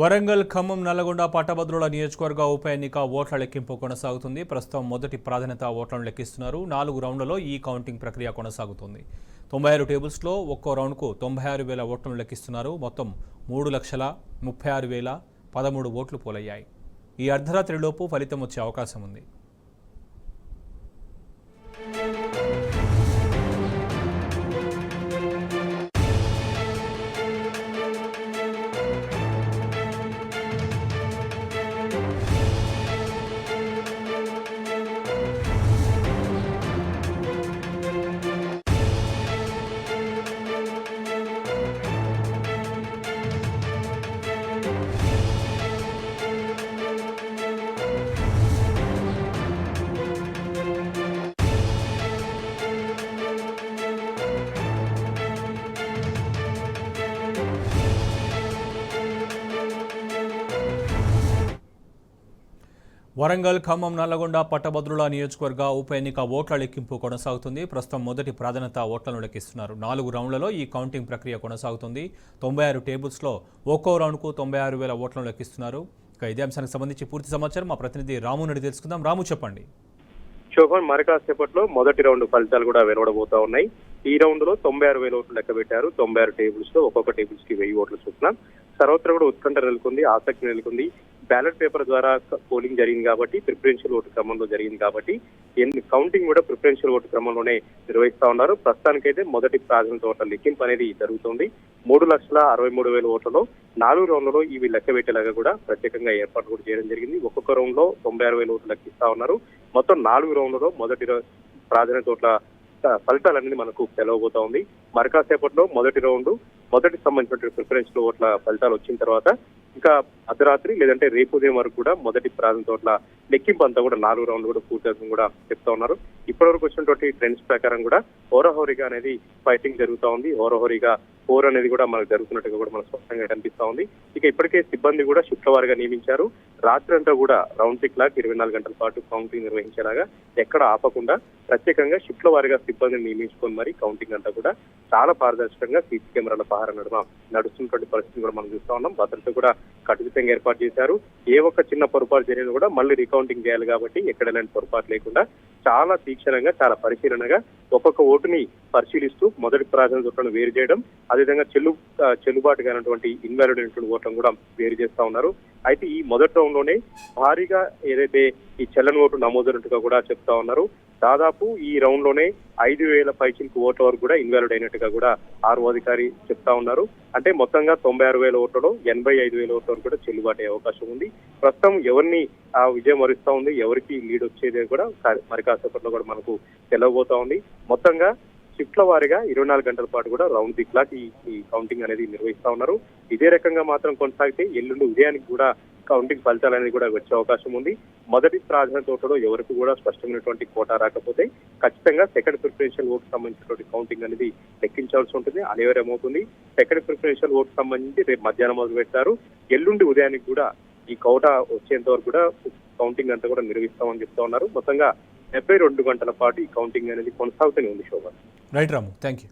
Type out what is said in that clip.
వరంగల్, ఖమ్మం, నల్లగొండ, పట్టభద్రుల నియోజకవర్గ ఉప ఎన్నిక ఓట్ల లెక్కింపు కొనసాగుతుంది. ప్రస్తుతం మొదటి ప్రాధాన్యత ఓట్లను లెక్కిస్తున్నారు. 4 రౌండ్లలో ఈ కౌంటింగ్ ప్రక్రియ కొనసాగుతుంది. 96 టేబుల్స్లో ఒక్కో రౌండ్కు 96,000 ఓట్లను లెక్కిస్తున్నారు. మొత్తం 3,36,013 ఓట్లు పోలయ్యాయి. ఈ అర్ధరాత్రిలోపు ఫలితం వచ్చే అవకాశం ఉంది. వరంగల్, ఖమ్మం, నల్లగొండ, పట్టభద్రుల నియోజకవర్గ ఉప ఎన్నిక ఓట్ల లెక్కింపు కొనసాగుతుంది. ప్రస్తుతం మొదటి ప్రాధాన్యత ఓట్లను లెక్కిస్తున్నారు. 4 రౌండ్లలో ఈ కౌంటింగ్ ప్రక్రియ కొనసాగుతుంది. 96 టేబుల్స్లో ఒక్కో రౌండ్కు 96,000 ఓట్లను లెక్కిస్తున్నారు. ఇదే అంశానికి సంబంధించి పూర్తి సమాచారం మా ప్రతినిధి రాము నుండి తెలుసుకుందాం. రాము, చెప్పండి. శోభన్, మరికాసేపట్లో మొదటి రౌండ్ ఫలితాలు కూడా వెలువడబోతా ఉన్నాయి. ఈ రౌండ్ లో 96,000 ఓట్లు లెక్క పెట్టారు. 96 టేబుల్స్ లో ఒక్కొక్క టేబుల్స్ కి 1000 ఓట్లు చొప్పున. సర్వత్రా కూడా ఉత్కంఠ నెలకొంది, ఆసక్తి నెలకొంది. బ్యాలెట్ పేపర్ ద్వారా పోలింగ్ జరిగింది కాబట్టి, ప్రిఫరెన్షియల్ ఓటు క్రమంలో జరిగింది కాబట్టి కౌంటింగ్ కూడా ప్రిఫరెన్షియల్ ఓటు క్రమంలోనే నిర్వహిస్తా ఉన్నారు. ప్రస్తుతానికైతే మొదటి ప్రాధాన్యత ఓట్ల లెక్కింపు అనేది జరుగుతుంది. 3,63,000 ఓట్లలో 4 రౌండ్లలో ఇవి లెక్క పెట్టేలాగా కూడా ప్రత్యేకంగా ఏర్పాటు కూడా చేయడం జరిగింది. ఒక్కొక్క రౌండ్ లో 96,000 ఓట్లు లెక్కిస్తా ఉన్నారు. మొత్తం 4 రౌండ్లలో మొదటి ప్రాధాన్యత ఓట్ల ఫలితాలు అనేది మనకు తెలవబోతా ఉంది. మరికాసేపట్లో మొదటి సంబంధించిన ప్రిఫరెన్షియల్ ఓట్ల ఫలితాలు వచ్చిన తర్వాత ఇంకా అర్ధరాత్రి లేదంటే రేపు ఉదయం వరకు కూడా మొదటి ప్రాధాన్యత ఓట్ల లెక్కింపు అంతా కూడా 4 రౌండ్లు కూడా పూర్తి కూడా చెప్తా ఉన్నారు. ఇప్పటివరకు వచ్చినటువంటి ట్రెండ్స్ ప్రకారం కూడా హోరాహోరీగా అనేది ఫైటింగ్ జరుగుతూ ఉంది. హోరాహోరీగా పోర్ అనేది కూడా మనకు జరుగుతున్నట్టుగా కూడా మనకు స్పష్టంగా కనిపిస్తా ఉంది. ఇక ఇప్పటికే సిబ్బంది కూడా షిఫ్ట్ల వారీగా నియమించారు. రాత్రి అంతా కూడా రౌండ్ ది క్లాక్ 24 గంటల పాటు కౌంటింగ్ నిర్వహించేలాగా ఎక్కడ ఆపకుండా ప్రత్యేకంగా షిఫ్ట్ల వారీగా సిబ్బందిని నియమించుకొని మరి కౌంటింగ్ అంతా కూడా చాలా పారదర్శకంగా సీసీ కెమెరాల పహారా నడుస్తున్నటువంటి పరిస్థితిని కూడా మనం చూస్తా ఉన్నాం. భద్రత కూడా కట్టుదిట్టంగా ఏర్పాటు చేశారు. ఏ ఒక్క చిన్న పొరపాటు జరిగినా కూడా మళ్ళీ రీకౌంటింగ్ చేయాలి కాబట్టి ఎక్కడ ఎలాంటి పొరపాటు లేకుండా చాలా తీక్షణంగా, చాలా పరిశీలనగా ఒక్కొక్క ఓటుని పరిశీలిస్తూ మొదటి ప్రాధాన్యత ఓట్లను వేరు చేయడం, అదేవిధంగా చెల్లుబాటు కానటువంటి ఇన్వాలిడ్ అయినటువంటి ఓట్లను కూడా వేరు చేస్తా ఉన్నారు. అయితే ఈ మొదటి రౌండ్ లోనే భారీగా ఏదైతే ఈ చెల్లని ఓటు నమోదైనట్టుగా కూడా చెప్తా ఉన్నారు. దాదాపు ఈ రౌండ్ లోనే 5,000 పైచిలకు ఓట్ల వరకు కూడా ఇన్వాలిడ్ అయినట్టుగా కూడా ఆర్ఓ అధికారి చెప్తా ఉన్నారు. అంటే మొత్తంగా 96,000 ఓట్లలో 85,000 ఓట్ల వరకు కూడా చెల్లుబాటు అయ్యే అవకాశం ఉంది. ప్రస్తుతం ఎవరిని విజయం వరిస్తా ఉంది, ఎవరికి లీడ్ వచ్చేది కూడా మరి కాసేపట్లో కూడా మనకు తెలవబోతా ఉంది. మొత్తంగా షిఫ్ట్ల వారీగా 24 గంటల పాటు కూడా రౌండ్ ది క్లాక్ ఈ కౌంటింగ్ అనేది నిర్వహిస్తా ఉన్నారు. ఇదే రకంగా మాత్రం కొనసాగితే ఎల్లుండి ఉదయానికి కూడా కౌంటింగ్ ఫలితాలు అనేది కూడా వచ్చే అవకాశం ఉంది. మొదటి ప్రాధాన్యత ఓటులో ఎవరికి కూడా స్పష్టమైనటువంటి కోటా రాకపోతే ఖచ్చితంగా సెకండ్ ప్రిఫరెన్షియల్ ఓటు సంబంధించినటువంటి కౌంటింగ్ అనేది లెక్కించాల్సి ఉంటుంది, అనివార్యమవుతుంది. సెకండ్ ప్రిఫరెన్షియల్ ఓటు సంబంధించి రేపు మధ్యాహ్నం మొదలు పెట్టారు. ఎల్లుండి ఉదయానికి కూడా ఈ కోటా వచ్చేంత వరకు కూడా కౌంటింగ్ అంతా కూడా నిర్వహిస్తామని చెప్తా ఉన్నారు. మొత్తంగా 72 గంటల పాటు ఈ కౌంటింగ్ అనేది కొనసాగుతూనే ఉంది. Shobha. Right Ramu, thank you.